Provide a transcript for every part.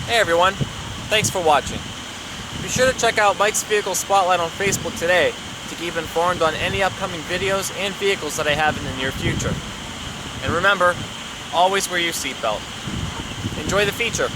Hey everyone, thanks for watching. Be sure to check out Mike's Vehicle Spotlight on Facebook today to keep informed on any upcoming videos and vehicles that I have in the near future. And remember, always wear your seatbelt. Enjoy the feature.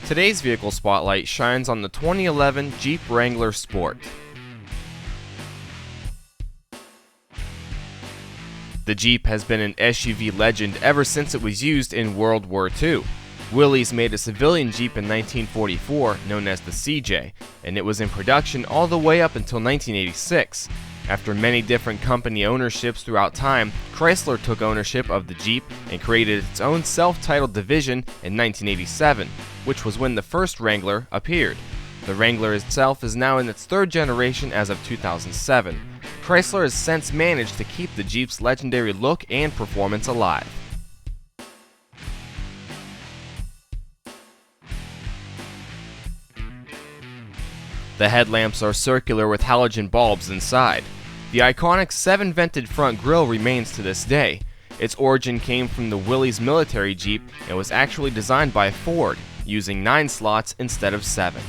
Today's vehicle spotlight shines on the 2011 Jeep Wrangler Sport. The Jeep has been an SUV legend ever since it was used in World War II. Willys made a civilian Jeep in 1944 known as the CJ, and it was in production all the way up until 1986. After many different company ownerships throughout time, Chrysler took ownership of the Jeep and created its own self-titled division in 1987, which was when the first Wrangler appeared. The Wrangler itself is now in its third generation as of 2007. Chrysler has since managed to keep the Jeep's legendary look and performance alive. The headlamps are circular with halogen bulbs inside. The iconic 7-vented front grille remains to this day. Its origin came from the Willys military Jeep and was actually designed by Ford, using 9 slots instead of 7.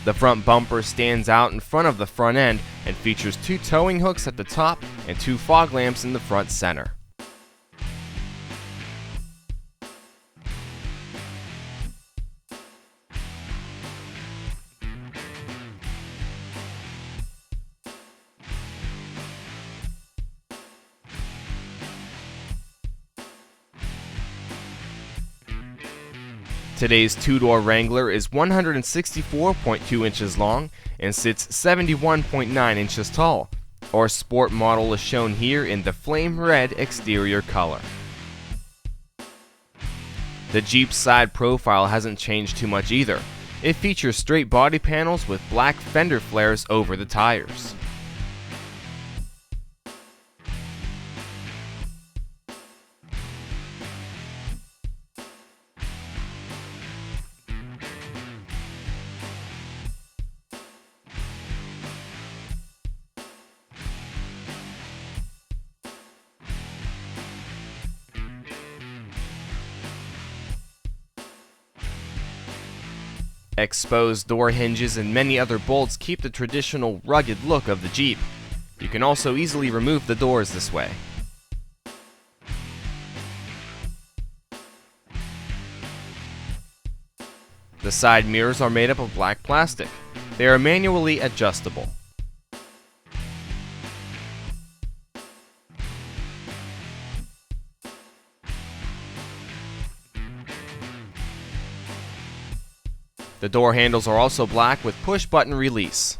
The front bumper stands out in front of the front end and features 2 towing hooks at the top and 2 fog lamps in the front center. Today's 2-door Wrangler is 164.2 inches long and sits 71.9 inches tall. Our sport model is shown here in the flame red exterior color. The Jeep's side profile hasn't changed too much either. It features straight body panels with black fender flares over the tires. Exposed door hinges and many other bolts keep the traditional rugged look of the Jeep. You can also easily remove the doors this way. The side mirrors are made up of black plastic. They are manually adjustable. The door handles are also black with push-button release.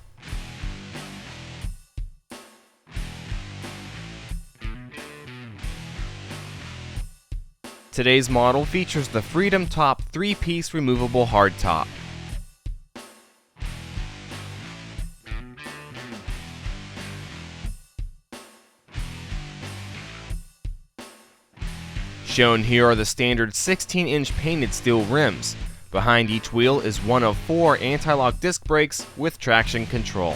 Today's model features the Freedom Top 3-piece removable hardtop. Shown here are the standard 16-inch painted steel rims. Behind each wheel is one of 4 anti-lock disc brakes with traction control.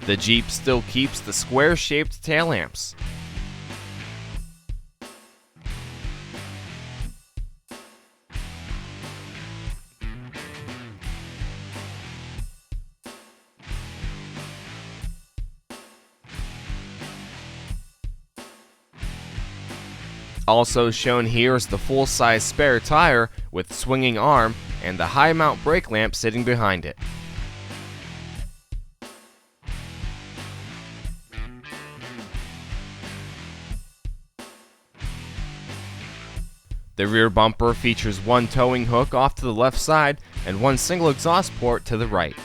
The Jeep still keeps the square-shaped tail lamps. Also shown here is the full-size spare tire with swinging arm and the high mount brake lamp sitting behind it. The rear bumper features one towing hook off to the left side and one single exhaust port to the right.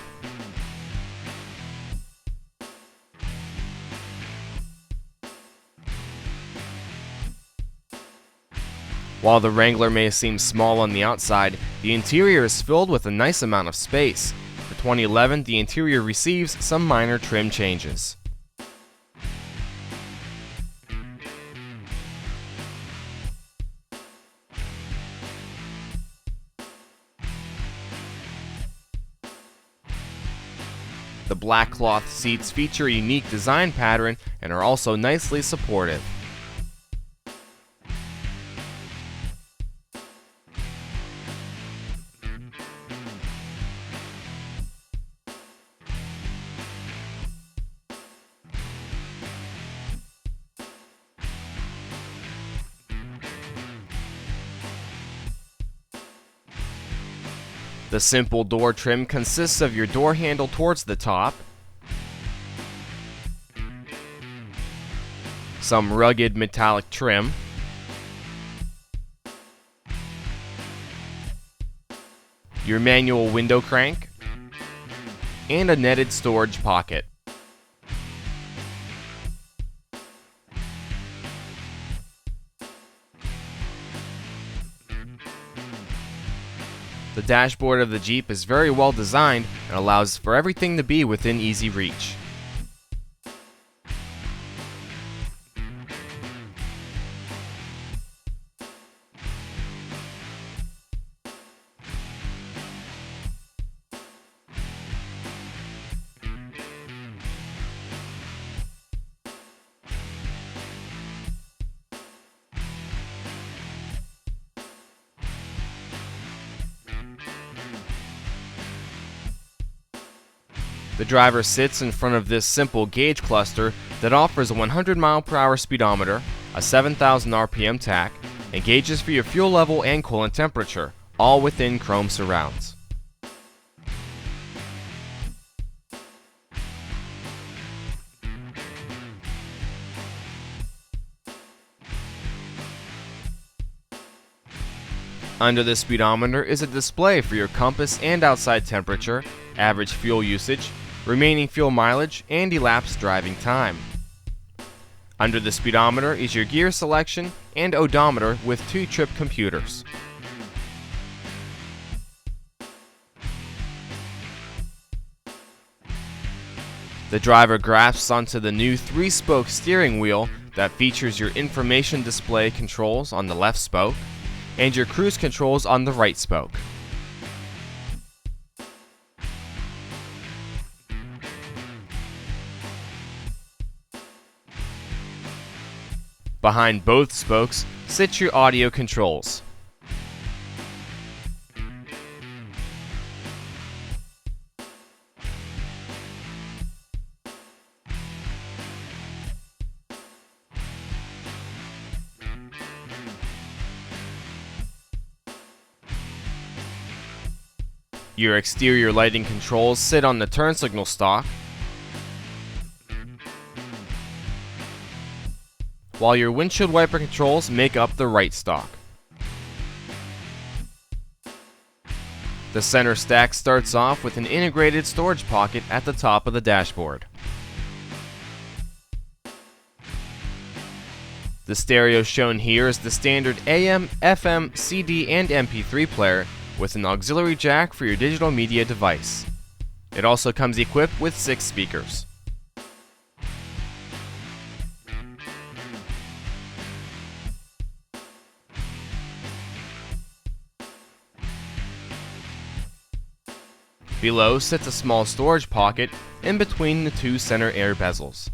While the Wrangler may seem small on the outside, the interior is filled with a nice amount of space. For 2011, the interior receives some minor trim changes. The black cloth seats feature a unique design pattern and are also nicely supportive. The simple door trim consists of your door handle towards the top, some rugged metallic trim, your manual window crank, and a netted storage pocket. The dashboard of the Jeep is very well designed and allows for everything to be within easy reach. The driver sits in front of this simple gauge cluster that offers a 100 mph speedometer, a 7,000 RPM tach, and gauges for your fuel level and coolant temperature, all within chrome surrounds. Under the speedometer is a display for your compass and outside temperature, average fuel usage, remaining fuel mileage, and elapsed driving time. Under the speedometer is your gear selection and odometer with 2 trip computers. The driver grasps onto the new 3-spoke steering wheel that features your information display controls on the left spoke and your cruise controls on the right spoke. Behind both spokes sit your audio controls. Your exterior lighting controls sit on the turn signal stalk, while your windshield wiper controls make up the right stalk. The center stack starts off with an integrated storage pocket at the top of the dashboard. The stereo shown here is the standard AM, FM, CD, and MP3 player with an auxiliary jack for your digital media device. It also comes equipped with 6 speakers. Below sits a small storage pocket in between the 2 center air bezels.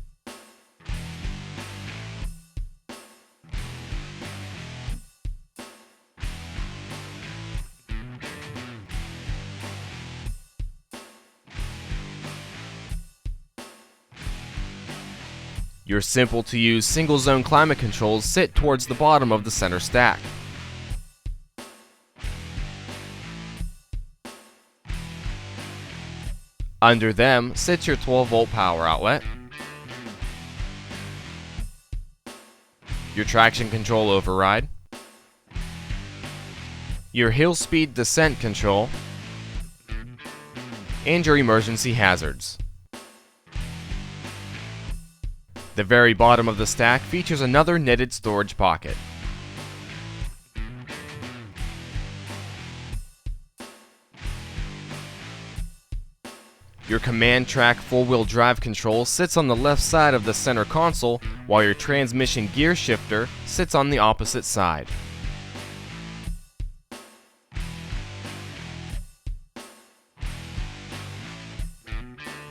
Your simple-to-use single-zone climate controls sit towards the bottom of the center stack. Under them sits your 12-volt power outlet, your traction control override, your hill speed descent control, and your emergency hazards. The very bottom of the stack features another knitted storage pocket. Your command track 4-wheel drive control sits on the left side of the center console, while your transmission gear shifter sits on the opposite side.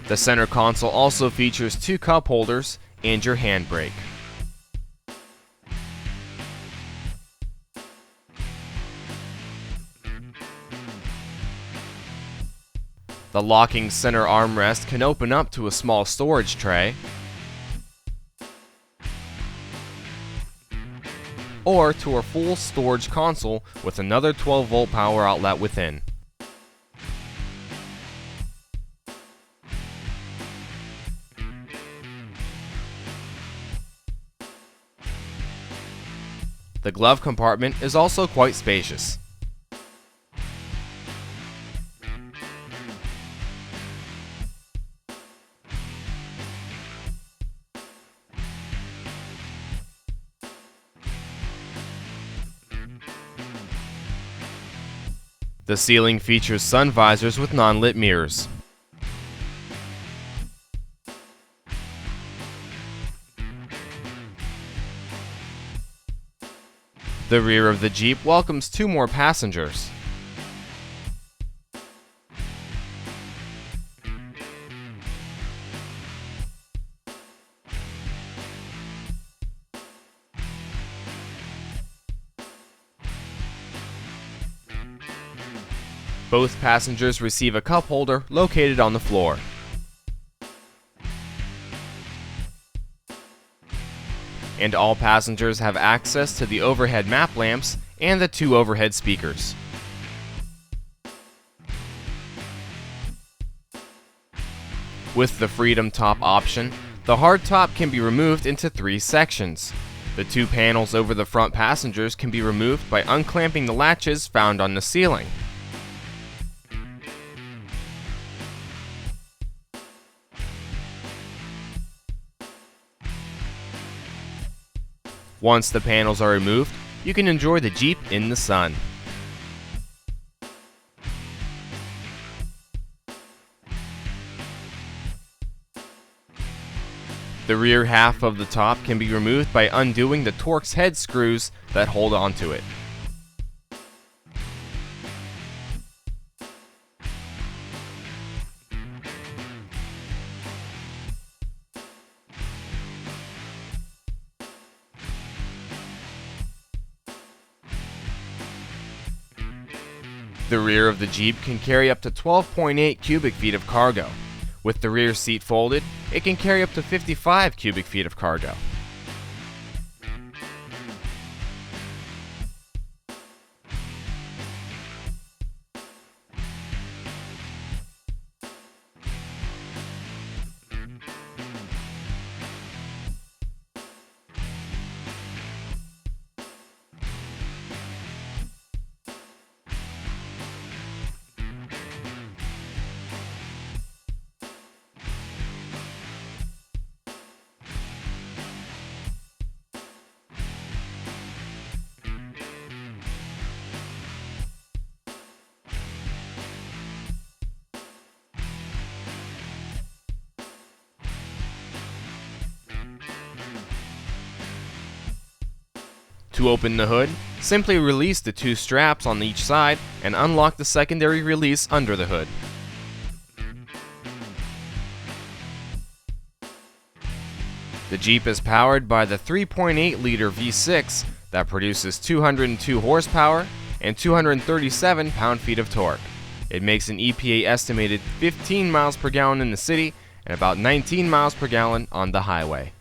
The center console also features 2 cup holders and your handbrake. The locking center armrest can open up to a small storage tray, or to a full storage console with another 12-volt power outlet within. The glove compartment is also quite spacious. The ceiling features sun visors with non-lit mirrors. The rear of the Jeep welcomes 2 more passengers. Both passengers receive a cup holder located on the floor. And all passengers have access to the overhead map lamps and the 2 overhead speakers. With the Freedom Top option, the hard top can be removed into 3 sections. The 2 panels over the front passengers can be removed by unclamping the latches found on the ceiling. Once the panels are removed, you can enjoy the Jeep in the sun. The rear half of the top can be removed by undoing the Torx head screws that hold onto it. The rear of the Jeep can carry up to 12.8 cubic feet of cargo. With the rear seat folded, it can carry up to 55 cubic feet of cargo. To open the hood, simply release the 2 straps on each side and unlock the secondary release under the hood. The Jeep is powered by the 3.8-liter V6 that produces 202 horsepower and 237 pound-feet of torque. It makes an EPA estimated 15 miles per gallon in the city and about 19 miles per gallon on the highway.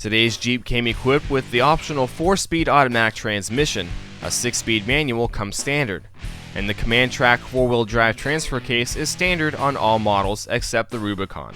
Today's Jeep came equipped with the optional 4-speed automatic transmission. A 6-speed manual comes standard, and the Command Track 4-wheel drive transfer case is standard on all models except the Rubicon.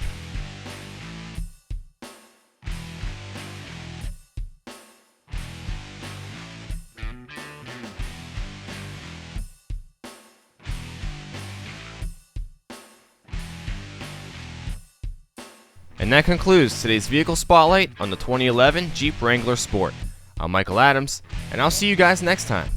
And that concludes today's vehicle spotlight on the 2011 Jeep Wrangler Sport. I'm Michael Adams, and I'll see you guys next time.